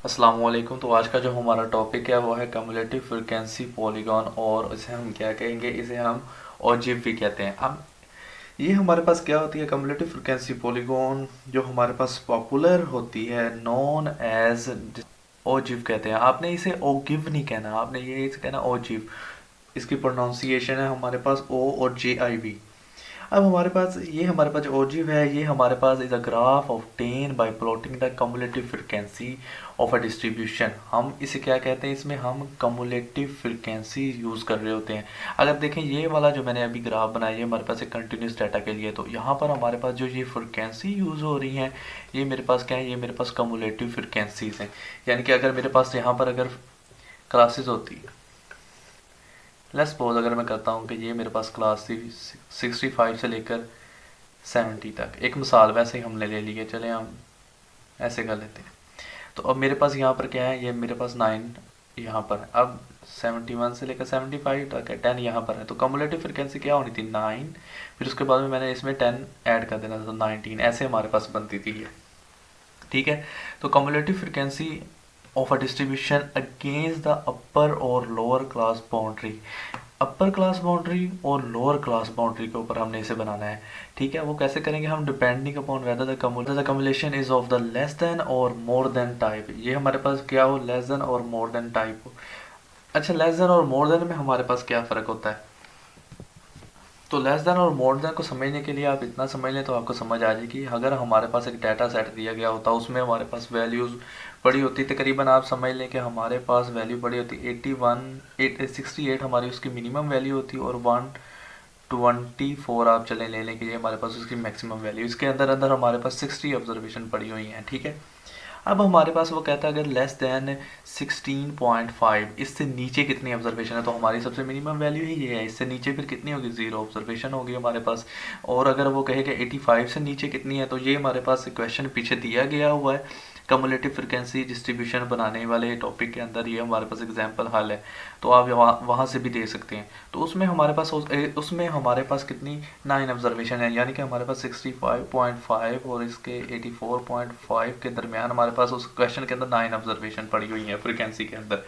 अस्सलाम वालेकुम। तो आज का जो हमारा टॉपिक है वो है कम्युलेटिव फ्रिक्वेंसी पॉलीगॉन, और इसे हम क्या कहेंगे, इसे हम ओजिव भी कहते हैं। अब ये हमारे पास क्या होती है कम्युलेटिव फ्रिक्वेंसी पॉलीगॉन, जो हमारे पास पॉपुलर होती है नॉन एज ओजिव कहते हैं। आपने इसे ओगिव नहीं कहना, आपने ये इसे कहना ओजिव। इसकी प्रोनाउंसिएशन है हमारे पास ओ और जे आई वी। अब हमारे पास जो ओजिव है, ये हमारे पास is a graph obtained by plotting the cumulative frequency of a distribution. हम इसे क्या कहते हैं, इसमें हम कम्युलेटिव फ्रिक्वेंसी यूज़ कर रहे होते हैं। अगर देखें ये वाला जो मैंने अभी ग्राफ बनाया है हमारे पास एक कंटिन्यूस डाटा के लिए, तो यहाँ पर हमारे पास जो ये फ्रिक्वेंसी यूज़ हो रही हैं, ये मेरे पास क्या है, ये मेरे पास कम्युलेटिव फ्रिक्वेंसीज हैं। यानी कि अगर मेरे पास यहाँ पर अगर क्लासेस होती, लेट्स सपोज अगर मैं करता हूँ कि ये मेरे पास क्लास 65 से लेकर 70 तक, एक मिसाल वैसे ही हमने ले ली है, चले हम ऐसे कर लेते हैं। तो अब मेरे पास यहाँ पर क्या है, ये मेरे पास 9 यहाँ पर है। अब 71 से लेकर 75 तक है, 10 यहाँ पर है। तो कम्युलेटिव फ्रिक्वेंसी क्या होनी थी, 9, फिर उसके बाद में मैंने इसमें 10 ऐड कर देना था, तो 19, ऐसे हमारे पास बनती थी ये। ठीक है। तो cumulative frequency of a distribution against the upper और lower class boundary, upper class boundary और लोअर क्लास बाउंड्री के ऊपर हमने इसे बनाना है। ठीक है, वो कैसे करेंगे हम, depending upon whether the कम्युलेशन is of the less than और मोर देन टाइप। ये हमारे पास क्या हो, लेस देन और मोर देन टाइप हो। अच्छा, लेस देन और मोर देन में हमारे पास क्या फ़र्क होता है, तो लेस देन और मोर देन को समझने के लिए आप इतना समझ लें तो आपको समझ आ जाएगी। अगर हमारे पास एक डाटा सेट दिया गया होता, उसमें हमारे पास वैल्यूज़ पड़ी होती, तकरीबन आप समझ लें कि हमारे पास वैल्यू पड़ी होती 68 हमारी उसकी मिनिमम वैल्यू होती, और 124 आप चले ले लें कि ये हमारे पास उसकी मैक्सिमम वैल्यू। इसके अंदर अंदर हमारे पास 60 ऑब्जर्वेशन पड़ी हुई हैं। ठीक है। अब हमारे पास वो कहता है अगर लेस देन 16.5, इससे नीचे कितनी ऑब्जर्वेशन है, तो हमारी सबसे मिनिमम वैल्यू ही ये है। इससे नीचे फिर कितनी होगी, 0 ऑब्जर्वेशन होगी हमारे पास। और अगर वो कहे कि 85 से नीचे कितनी है, तो ये हमारे पास क्वेश्चन पीछे दिया गया हुआ है कम्युलेटिव फ्रिक्वेंसी डिस्ट्रीब्यूशन बनाने वाले टॉपिक के अंदर, ये हमारे पास एग्जांपल हल है। तो आप वहाँ से भी दे सकते हैं। तो उसमें हमारे पास कितनी 9 ऑब्जर्वेशन है, यानी कि हमारे पास 65.5 और इसके 84.5 के दरमियान हमारे पास उस क्वेश्चन के अंदर 9 ऑब्जर्वेशन पड़ी हुई है फ्रिक्वेंसी के अंदर।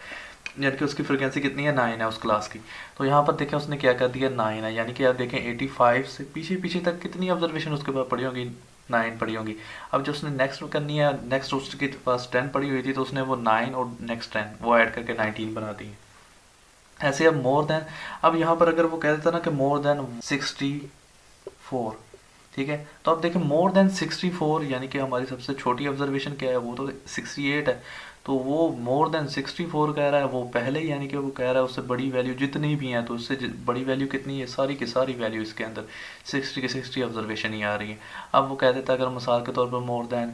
यानी कि उसकी फ्रिक्वेंसी कितनी है, 9 है उस क्लास की। तो यहाँ पर देखें उसने क्या कर दिया, 9 है। यानी कि आप देखें 85 से पीछे पीछे तक कितनी ऑब्जर्वेशन उसके पास पड़ी होगी, 9 पड़ी होंगी। अब जो उसने नेक्स्ट करनी है, नेक्स्ट उसके पास 10 पड़ी हुई थी, तो उसने वो 9 और नेक्स्ट 10 वो ऐड करके 19 बना दी। ऐसे अब मोर देन, अब यहाँ पर अगर वो कह देता ना कि मोर देन 64, ठीक है, तो अब देखें मोर देन 64 यानी कि हमारी सबसे छोटी ऑब्जर्वेशन क्या है, वो तो 68 है। तो वो मोर देन 64 कह रहा है, वो पहले ही यानी कि वो कह रहा है उससे बड़ी वैल्यू जितनी भी हैं, तो उससे बड़ी वैल्यू कितनी है, सारी की सारी वैल्यू इसके अंदर 60 की 60 ऑब्जर्वेशन ही आ रही है। अब वो कह देता है अगर मिसाल के तौर पर मोर देन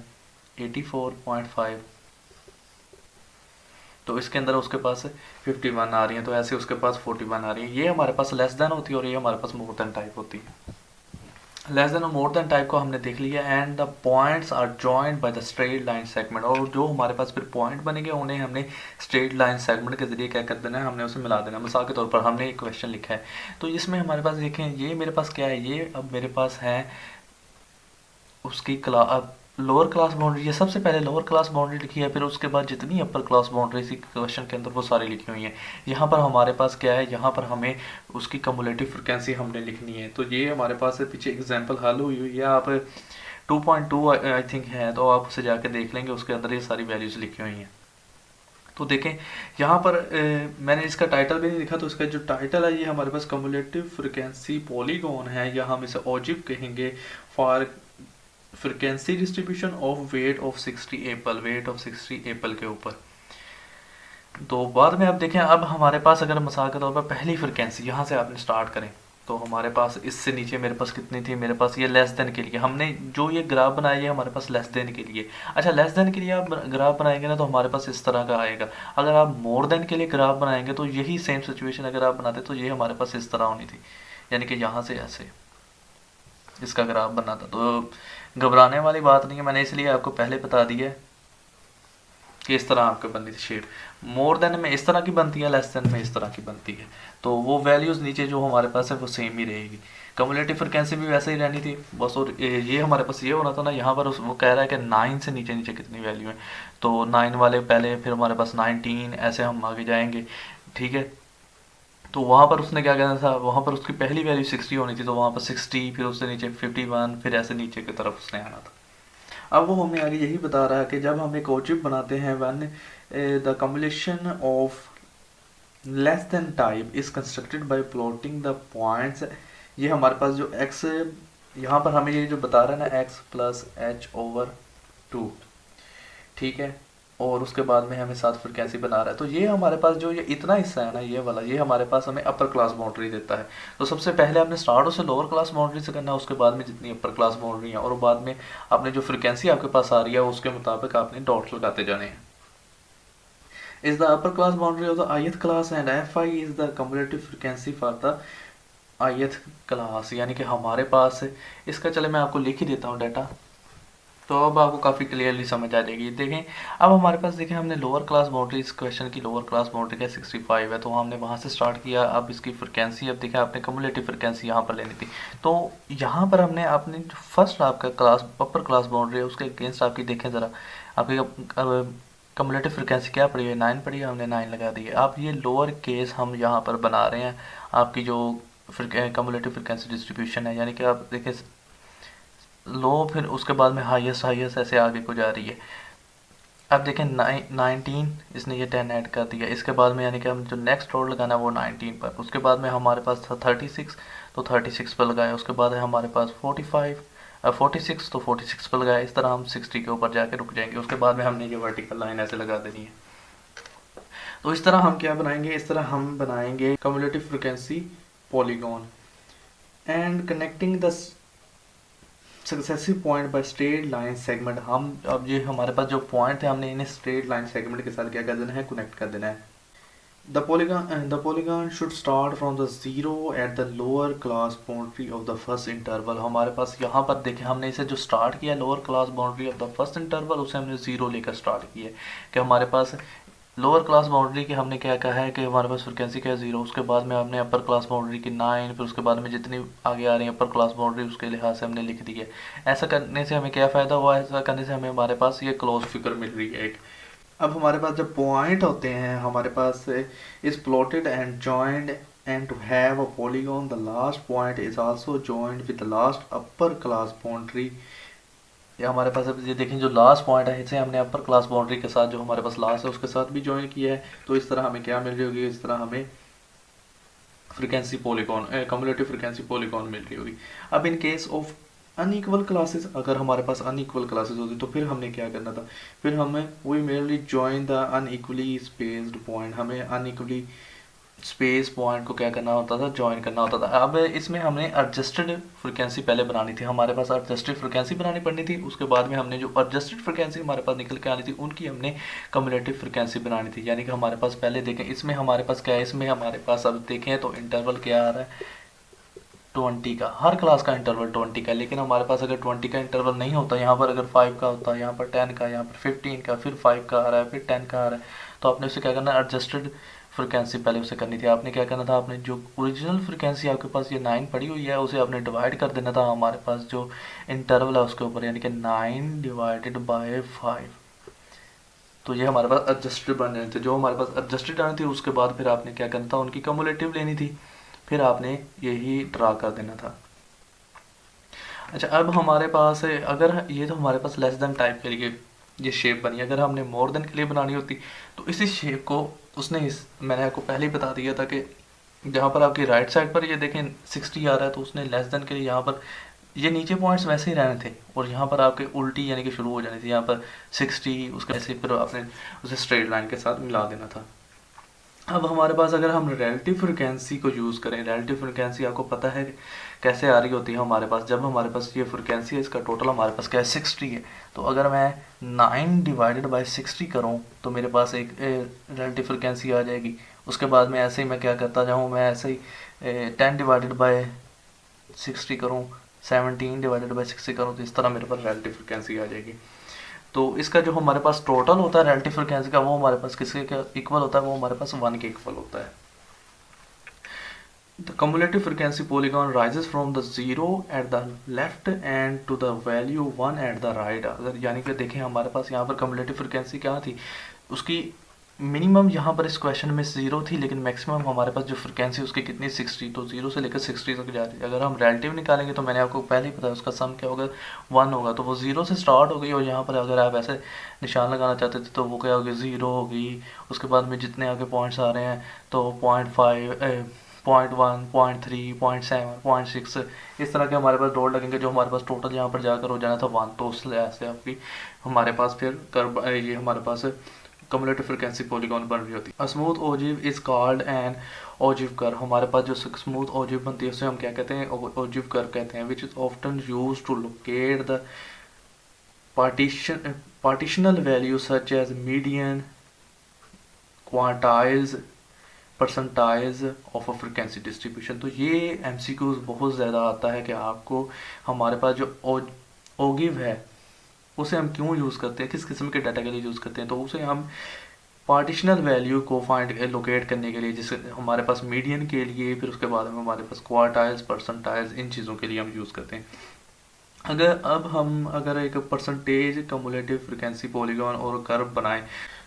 84.5, तो इसके अंदर उसके पास 51 आ रही है, तो ऐसे उसके पास 41 आ रही है। ये हमारे पास लेस देन होती है और ये हमारे पास मोर देन टाइप होती है। लेस देन और मोर देन टाइप को हमने देख लिया। And the points are joined by the straight line segment, और जो हमारे पास फिर पॉइंट बनेंगे उन्हें हमने स्ट्रेट लाइन सेगमेंट के जरिए क्या कर देना है, हमने उसे मिला देना। मिसाल के तौर पर हमने एक क्वेश्चन लिखा है, तो इसमें हमारे पास देखें ये मेरे पास क्या है, ये अब मेरे पास है उसकी लोअर क्लास बाउंड्री, ये सबसे पहले लोअर क्लास बाउंड्री लिखी है, फिर उसके बाद जितनी अपर क्लास बाउंड्री थी क्वेश्चन के अंदर वो सारी लिखी हुई हैं। यहाँ पर हमारे पास क्या है, यहाँ पर हमें उसकी कम्युलेटिव फ्रिक्वेंसी हमने लिखनी है। तो ये हमारे पास पीछे एग्जांपल हल हुई हुई है, आप 2.2 आई थिंक है, तो आप उसे जाके देख लेंगे, उसके अंदर ये सारी वैल्यूज़ लिखी हुई हैं। तो देखें यहाँ पर मैंने इसका टाइटल भी नहीं लिखा, तो इसका जो टाइटल है ये हमारे पास कम्युलेटिव फ्रिक्वेंसी पॉलीगॉन है, या हम इसे ओजिव कहेंगे, for frequency distribution of weight of 60 Apple, weight of 60 Apple के ऊपर। तो बाद में आप देखें, अब हमारे पास अगर मिसाल के तौर पर पहली फ्रिक्वेंसी यहाँ से आपने स्टार्ट करें, तो हमारे पास इससे नीचे मेरे पास कितनी थी, मेरे पास ये लेस देन के लिए हमने जो ये ग्राफ बनाया है हमारे पास लेस देन के लिए। अच्छा, लेस देन के लिए आप ग्राफ बनाएंगे ना तो हमारे पास इस तरह का आएगा। अगर आप मोर देन के लिए ग्राफ बनाएंगे तो यही सेम सिचुएशन अगर आप बनाते तो ये हमारे पास इस तरह होनी थी, यानी कि यहाँ से ऐसे इसका ग्राफ बना था। तो घबराने वाली बात नहीं है, मैंने इसलिए आपको पहले बता दिया है कि इस तरह आपके बनती थी शेप, मोर देन में इस तरह की बनती है, लेस देन में इस तरह की बनती है, तो वो वैल्यूज़ नीचे जो हमारे पास है वो सेम ही रहेगी। कम्युलेटिव फ्रिक्वेंसी भी वैसे ही रहनी थी बस, और ये हमारे पास ये होना था ना, यहाँ पर वो कह रहा है कि 9 से नीचे नीचे कितनी वैल्यू है, तो 9 वाले पहले, फिर हमारे पास 19, ऐसे हम आगे जाएंगे, ठीक है। तो वहाँ पर उसने क्या कहना था, वहाँ पर उसकी पहली वैल्यू 60 होनी थी, तो वहाँ पर 60, फिर उससे नीचे 51, फिर ऐसे नीचे की तरफ उसने आना था। अब वो हमें आगे यही बता रहा है कि जब हम एक ऑब्जेक्ट बनाते हैं, when the कम्युलेशन of less than type is constructed by plotting the points, ये हमारे पास जो x, यहाँ पर हमें ये जो बता रहा है ना, x प्लस h/2, ठीक है, और उसके बाद में हमें साथ फ्रिक्वेंसी बना रहा है, तो ये हमारे पास जो ये इतना हिस्सा है ना, ये वाला, ये हमारे पास हमें अपर क्लास बाउंड्री देता है। तो सबसे पहले आपने स्टार्ट उससे लोअर क्लास बाउंड्री से करना है, उसके बाद में जितनी अपर क्लास बाउंड्री है, और बाद में आपने जो फ्रिक्वेंसी आपके पास आ रही है उसके मुताबिक आपने डॉट्स लगाते जाने हैं। Is the upper class boundary of the ith class and fi is the cumulative frequency for the ith class, यानी कि हमारे पास इसका, चले मैं आपको लिख ही देता हूँ डाटा, तो अब आपको काफ़ी क्लियरली समझ आ जाएगी। देखें अब हमारे पास, देखें हमने लोअर क्लास बाउंड्री, इस क्वेश्चन की लोअर क्लास बाउंड्री क्या 65 है, तो हमने वहाँ से स्टार्ट किया। अब इसकी फ्रिक्वेंसी, अब देखें आपने कम्युलेटिव फ्रिक्वेंसी यहाँ पर लेनी थी, तो यहाँ पर हमने अपने जो फर्स्ट आपका क्लास अपर क्लास बाउंड्री है उसके अगेंस्ट आपकी, देखें ज़रा आपकी कम्युलेटिव फ्रिक्वेंसी क्या पड़ी है, 9 पड़ी है, हमने 9 लगा दी है। अब ये लोअर केस हम यहाँ पर बना रहे हैं आपकी जो कम्युलेटिव फ्रिक्वेंसी डिस्ट्रीब्यूशन है, यानी कि आप देखें लो, फिर उसके बाद में हाईएस्ट हाईएस्ट ऐसे आगे को जा रही है। अब देखें 19, इसने ये 10 ऐड कर दिया, इसके बाद में यानी कि हम जो नेक्स्ट रोड लगाना है वो 19 पर, उसके बाद में हमारे पास था 36, तो 36 पर लगाया, उसके बाद है हमारे पास 46, तो 46 पर लगाया, इस तरह हम 60 के ऊपर जाके रुक जाएंगे। उसके बाद में हमने ये वर्टिकल लाइन ऐसे लगा देनी है। तो इस तरह हम क्या बनाएंगे, इस तरह हम बनाएंगे cumulative frequency polygon and connecting the successive point by straight line segment. हम अब ये हमारे पास जो पॉइंट है, हमने इन्हें स्ट्रेट लाइन सेगमेंट के साथ क्या कर देना है, कनेक्ट कर देना है। The polygon should start from the zero at the lower class boundary of the first interval. हमारे पास यहाँ पर देखें हमने इसे जो स्टार्ट किया lower class boundary of the first interval, उसे हमने जीरो लेकर स्टार्ट किया कि हमारे पास लोअर क्लास बाउंड्री की हमने क्या कहा है कि हमारे पास फ्रिक्वेंसी क्या है 0, उसके बाद में हमने अपर क्लास बाउंड्री की 9, फिर उसके बाद में जितनी आगे आ रही है अपर क्लास बाउंड्री उसके लिहाज से हमने लिख दी है। ऐसा करने से हमें क्या फ़ायदा हुआ, ऐसा करने से हमें हमारे पास ये क्लोज फिगर मिल रही है एक। अब हमारे पास जब पॉइंट होते हैं हमारे पास is plotted and joined and to have a polygon the last point is also joined with the last upper class boundary. या हमारे पास अब ये देखें जो लास्ट पॉइंट है इसे हमने अपर क्लास बाउंड्री के साथ जो हमारे पास लास्ट है उसके साथ भी ज्वाइन किया है, तो इस तरह हमें क्या मिल रही होगी, इस तरह हमें frequency polygon cumulative frequency polygon मिल रही होगी। अब in case of unequal classes, अगर हमारे पास अनइक्वल क्लासेस होती तो फिर हमने क्या करना था, फिर हमें we mainly join the unequally spaced point, हमें अनइक्वली स्पेस पॉइंट को क्या करना होता था, ज्वाइन करना होता था। अब इसमें हमने एडजस्टेड फ्रिक्वेंसी पहले बनानी थी, हमारे पास एडजस्टेड फ्रिक्वेंसी बनानी पड़नी थी, उसके बाद में हमने जो एडजस्टेड फ्रिक्वेंसी हमारे पास निकल के आनी थी उनकी हमने कम्युलेटिव फ्रिक्वेंसी बनानी थी। यानी कि हमारे पास पहले देखें इसमें हमारे पास क्या है, इसमें हमारे पास अब देखें तो इंटरवल क्या आ रहा है 20 का, हर क्लास का इंटरवल 20 का, लेकिन हमारे पास अगर 20 का इंटरवल नहीं होता, यहाँ पर अगर 5 का होता, यहाँ पर 10 का, यहाँ पर 15 का, फिर 5 का आ रहा है, फिर 10 का आ रहा है, तो आपने उसे क्या करना है, एडजस्टेड फ्रिक्वेंसी पहले उसे करनी थी। आपने क्या करना था, आपने जो ओरिजिनल फ्रिक्वेंसी आपके पास ये 9 पड़ी हुई है उसे आपने डिवाइड कर देना था हमारे पास जो इंटरवल है उसके ऊपर, यानी कि 9 डिवाइडेड बाय 5, तो ये हमारे पास एडजस्टेड बन रहे थे। जो हमारे पास एडजस्टेड आनी थी उसके बाद फिर आपने क्या करना था, उनकी कम्युलेटिव लेनी थी, फिर आपने यही ड्रा कर देना था। अच्छा अब हमारे पास है, अगर ये तो हमारे पास लेस देन टाइप के लिए ये शेप बनी, अगर हमने मोर देन के लिए बनानी होती तो इसी शेप को उसने मैंने आपको पहले ही बता दिया था कि जहाँ पर आपकी राइट साइड पर ये देखें 60 आ रहा है, तो उसने लेस देन के लिए यहाँ पर ये नीचे पॉइंट्स वैसे ही रहने थे और यहाँ पर आपके उल्टी यानी कि शुरू हो जानी थी, यहाँ पर 60 उसके ऐसे फिर आपने उसे स्ट्रेट लाइन के साथ मिला देना था। अब हमारे पास अगर हम रिलेटिव फ्रिक्वेंसी को यूज़ करें, रिलेटिव फ्रिक्वेंसी आपको पता है कैसे आ रही होती है हमारे पास, जब हमारे पास ये फ्रिक्वेंसी है इसका टोटल हमारे पास क्या है 60 है, तो अगर मैं 9 डिवाइडेड बाय 60 करूँ तो मेरे पास एक रिलेटिव फ्रिक्वेंसी आ जाएगी। उसके बाद में ऐसे ही मैं क्या करता जाऊँ, मैं ऐसे ही 10 डिवाइडेड बाय 60 करूँ, 17 डिवाइडेड बाय 60 करूँ, तो इस तरह मेरे पास रिलेटिव फ्रिक्वेंसी आ जाएगी। तो इसका जो हमारे पास टोटल होता है रिलेटिव फ्रिक्वेंसी का, वो हमारे पास किसके इक्वल होता है, वो हमारे पास 1 के इक्वल होता है। The cumulative frequency polygon rises from the zero at the left and to the value 1 at the right। अगर यानी कि देखें हमारे पास यहाँ पर cumulative frequency क्या थी, उसकी मिनिमम यहाँ पर इस क्वेश्चन में 0 थी, लेकिन मैक्सिमम हमारे पास जो फ्रिक्वेंसी उसकी कितनी 60, तो 0 से लेकर 60 तक जा रही है। अगर हम रिलेटिव निकालेंगे तो मैंने आपको पहले ही बताया उसका सम क्या होगा, 1 होगा। तो वो 0 से स्टार्ट हो गई, और यहाँ पर अगर आप ऐसे निशान लगाना चाहते थे तो वो क्या होगी, 0 होगी। उसके बाद में जितने आगे पॉइंट्स आ रहे हैं तो 0.5 0.1 0.3 0.7 0.6 इस तरह के हमारे पास डॉट लगेंगे, जो हमारे पास टोटल यहाँ पर जाकर हो जाना था 1। तो उस लिहाज से आपकी हमारे पास फिर कर्व ये हमारे पास cumulative frequency polygon बन रही होती है। Smooth ogive is called an ogive curve. हमारे पास जो स्मूथ ओजिव बनती है उसे हम क्या कहते हैं, ओजिव कर्व कहते हैं। Which is often use to locate the partitional values such as median, quantiles, percentiles of a frequency distribution. तो ये एमसीक्यूज बहुत ज़्यादा आता है कि आपको हमारे पास जो ओगिव है उसे हम क्यों यूज़ करते हैं, किस किस्म के डाटा के लिए यूज़ करते हैं। तो उसे हम पार्टिशनल वैल्यू को फाइंड लोकेट करने के लिए, जिससे हमारे पास मीडियन के लिए, फिर उसके बाद में हमारे पास क्वार्टाइल्स, परसेंटाइल्स, इन चीज़ों के लिए हम यूज़ करते हैं। अगर एक परसेंटेज कम्युलेटिव फ्रिक्वेंसी पॉलीगॉन और कर्व बनाएं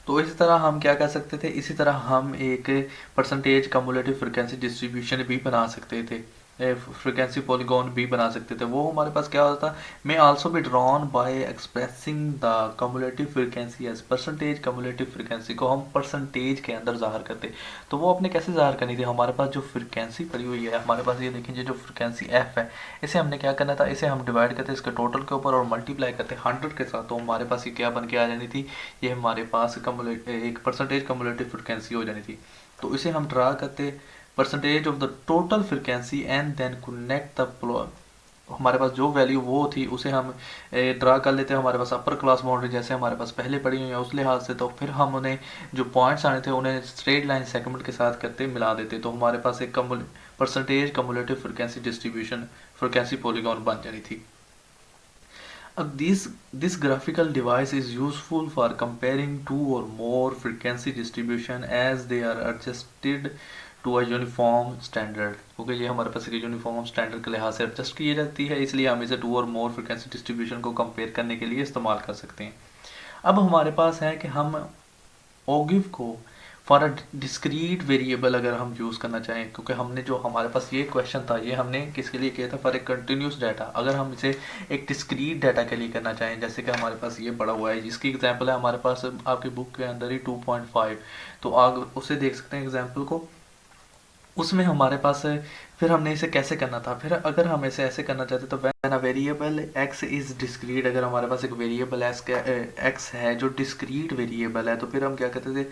तो इसी तरह हम क्या कर सकते थे, इसी तरह हम एक परसेंटेज कम्युलेटिव फ्रिक्वेंसी डिस्ट्रीब्यूशन भी बना सकते थे, फ्रिक्वेंसी पॉलीगॉन भी बना सकते थे। वो हमारे पास क्या होता, may also be drawn by expressing the cumulative frequency as percentage. Cumulative frequency को हम परसेंटेज के अंदर ज़ाहिर करते। तो वो अपने कैसे ज़ाहिर करनी थी, हमारे पास जो फ्रिक्वेंसी पड़ी हुई है, हमारे पास ये देखेंगे जो फ्रिक्वेंसी एफ है, इसे हमने क्या करना था, इसे हम डिवाइड करते इसके टोटल के ऊपर और मल्टीप्लाई करते 100 के साथ। तो हमारे पास ये क्या बन के आ जानी थी, ये हमारे पास एक परसेंटेज कम्युलेटिव फ्रिक्वेंसी हो जानी थी। तो इसे हम ड्रा करते percentage of the total frequency and then connect the, हमारे पास जो वैल्यू वो थी उसे हम ड्रा कर लेते हैं हमारे पास अपर क्लास बाउंड्री जैसे हमारे पास पहले पड़ी हुई है उस लिहाज से। तो फिर हम उन्हें जो पॉइंट्स आने थे उन्हें स्ट्रेट लाइन सेगमेंट के साथ करते मिला देते। तो हमारे पास एक percentage cumulative frequency distribution frequency polygon बन जानी थी। अब this graphical device is useful for comparing two or more frequency distribution as they are adjusted to a uniform standard। क्योंकि ये हमारे पास एक यूनिफॉर्म स्टैंडर्ड के लिहाज से एडजस्ट की जाती है, इसलिए हम इसे टू और मोर फ्रिक्वेंसी डिस्ट्रीब्यूशन को कंपेयर करने के लिए इस्तेमाल कर सकते हैं। अब हमारे पास है कि हम ओगिव को फॉर अ डिस्क्रीट वेरिएबल अगर हम यूज़ करना चाहें, क्योंकि हमने जो हमारे पास ये क्वेश्चन था ये हमने किसके लिए किया था, फॉर एक कंटिन्यूस डाटा। अगर हम इसे एक डिस्क्रीट डाटा के लिए करना चाहें, जैसे कि हमारे पास ये पड़ा हुआ है जिसकी एग्जांपल है हमारे पास आपकी बुक के अंदर ही 2.5, तो आप उसे देख सकते हैं एग्जांपल को। उसमें हमारे पास फिर हमने इसे कैसे करना था, फिर अगर हम इसे ऐसे करना चाहते तो when a variable x is discrete, अगर हमारे पास एक वेरिएबल x है जो डिस्क्रीट वेरिएबल है, तो फिर हम क्या कहते थे,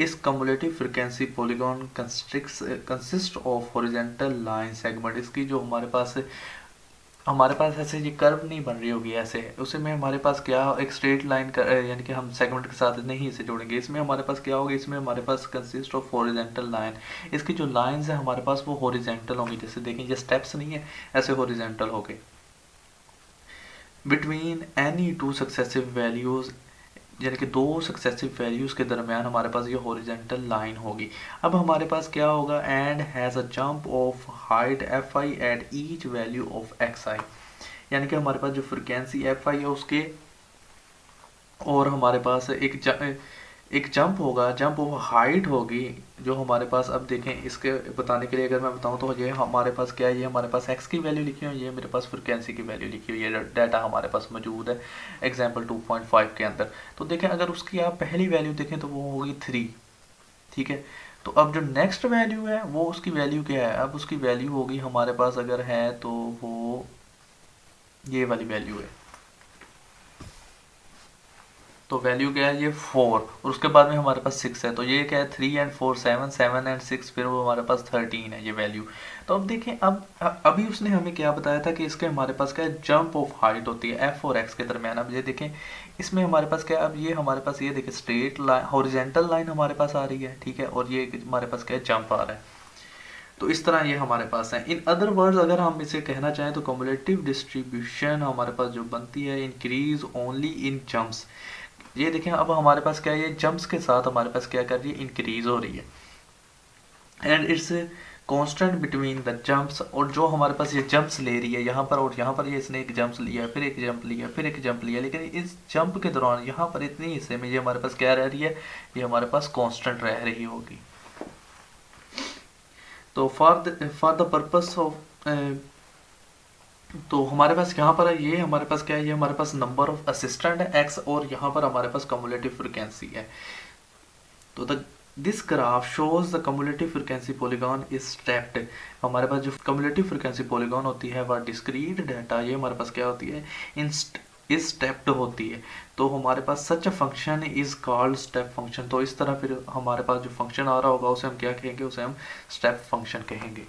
इस cumulative frequency polygon consist of horizontal line segment. इसकी जो हमारे पास ऐसे ये कर्व नहीं बन रही होगी ऐसे, उसे में हमारे पास क्या एक स्ट्रेट लाइन यानी कि हम सेगमेंट के साथ नहीं इसे जोड़ेंगे। इसमें हमारे पास क्या होगा, इसमें हमारे पास कंसिस्ट ऑफ हॉरिजॉन्टल लाइन। इसकी जो लाइंस है हमारे पास वो हॉरिजॉन्टल होंगी, जैसे देखें ये स्टेप्स नहीं है, ऐसे हॉरिजॉन्टल हो गए। Between any two successive values, यानी कि दो सक्सेसिव वैल्यूज़ के दरमियान हमारे पास ये हॉरिजॉन्टल लाइन होगी। अब हमारे पास क्या होगा, and has a jump of height F I at each value of X I, यानी कि हमारे पास जो फ्रिक्वेंसी एफ आई है उसके और हमारे पास एक जंप होगा, जंप ऑफ हाइट होगी जो हमारे पास। अब देखें इसके बताने के लिए अगर मैं बताऊं तो ये हमारे पास क्या है, ये हमारे पास x की वैल्यू लिखी हुई है, ये मेरे पास फ्रिक्वेंसी की वैल्यू लिखी हुई है, डाटा हमारे पास मौजूद है एग्जांपल 2.5 के अंदर। तो देखें अगर उसकी आप पहली वैल्यू देखें तो वो होगी 3, ठीक है। तो अब जो नेक्स्ट वैल्यू है वो उसकी वैल्यू क्या है, अब उसकी वैल्यू होगी हमारे पास अगर है तो वो ये वाली वैल्यू है। तो वैल्यू क्या है, ये 4, और उसके बाद में हमारे पास 6 है। तो ये क्या है, 3 एंड 4 7, 7 एंड 6, फिर वो हमारे पास 13 है ये वैल्यू। तो अब देखें अभी उसने हमें क्या बताया था कि इसके हमारे पास क्या है, जंप ऑफ हाइट होती है एफ और एक्स के दरमियान। अब ये देखें इसमें हमारे पास क्या है, अब ये हमारे पास ये देखें स्ट्रेट लाइन हॉरिजॉन्टल लाइन हमारे पास आ रही है, ठीक है, और ये हमारे पास क्या है, जंप आ रहा है। तो इस तरह ये हमारे पास है। इन अदर वर्ड्स अगर हम इसे कहना चाहें तो कम्युलेटिव डिस्ट्रीब्यूशन हमारे पास जो बनती है इंक्रीज ओनली इन जंप्स। ये देखें अब हमारे पास क्या है, ये जंप्स के साथ हमारे पास क्या कर रही है, इंक्रीज हो रही है, and it's constant between the jumps. और जो हमारे पास ये जंप्स ले रही है यहाँ पर और यहाँ पर, ये इसने एक जंप्स लिया, फिर एक जंप लिया, फिर एक जंप लिया, लेकिन इस जंप के दौरान यहाँ पर इतनी हिस्से में ये हमारे पास क्या रह रही है, ये हमारे पास कांस्टेंट रह रही होगी। तो फॉर द पर्पस ऑफ, तो हमारे पास यहाँ पर ये हमारे पास क्या है, ये हमारे पास नंबर ऑफ असिस्टेंट है एक्स, और यहाँ पर हमारे पास कम्युलेटिव फ्रिक्वेंसी है। तो this graph shows the cumulative frequency polygon is stepped. हमारे पास जो कम्युलेटिव फ्रिक्वेंसी पॉलीगॉन होती है वह डिस्क्रीट डाटा, ये हमारे पास क्या होती है, इन इज स्टेप्ड होती है। तो हमारे पास such a function is called step function. तो इस तरह फिर हमारे पास जो फंक्शन आ रहा होगा उसे हम क्या कहेंगे, उसे हम स्टेप फंक्शन कहेंगे।